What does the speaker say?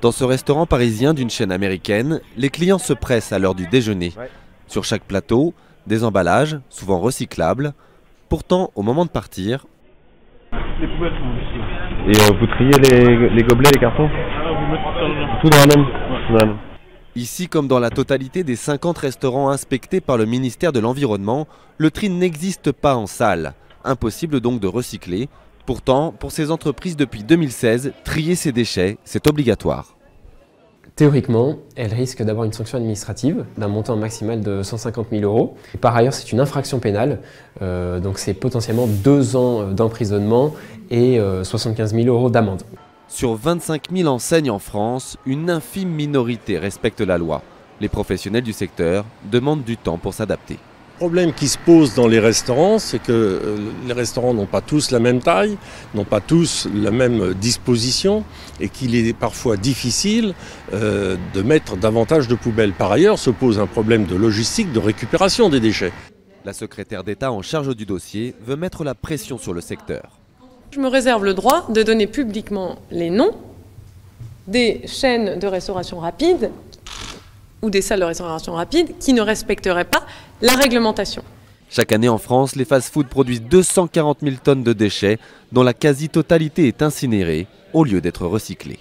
Dans ce restaurant parisien d'une chaîne américaine, les clients se pressent à l'heure du déjeuner. Sur chaque plateau, des emballages, souvent recyclables. Pourtant, au moment de partir... Les poubelles sont ici. Et vous triez les gobelets, les cartons? Tout dans la même? Tout dans la même. Ici, comme dans la totalité des 50 restaurants inspectés par le ministère de l'Environnement, le tri n'existe pas en salle. Impossible donc de recycler. Pourtant, pour ces entreprises depuis 2016, trier ces déchets, c'est obligatoire. Théoriquement, elle risque d'avoir une sanction administrative d'un montant maximal de 150 000 €. Et par ailleurs, c'est une infraction pénale, donc c'est potentiellement 2 ans d'emprisonnement et 75 000 € d'amende. Sur 25 000 enseignes en France, une infime minorité respecte la loi. Les professionnels du secteur demandent du temps pour s'adapter. Le problème qui se pose dans les restaurants, c'est que les restaurants n'ont pas tous la même taille, n'ont pas tous la même disposition et qu'il est parfois difficile de mettre davantage de poubelles. Par ailleurs, se pose un problème de logistique, de récupération des déchets. La secrétaire d'État en charge du dossier veut mettre la pression sur le secteur. Je me réserve le droit de donner publiquement les noms des chaînes de restauration rapide ou des salles de restauration rapide qui ne respecteraient pas la réglementation. Chaque année en France, les fast-foods produisent 240 000 tonnes de déchets, dont la quasi-totalité est incinérée au lieu d'être recyclée.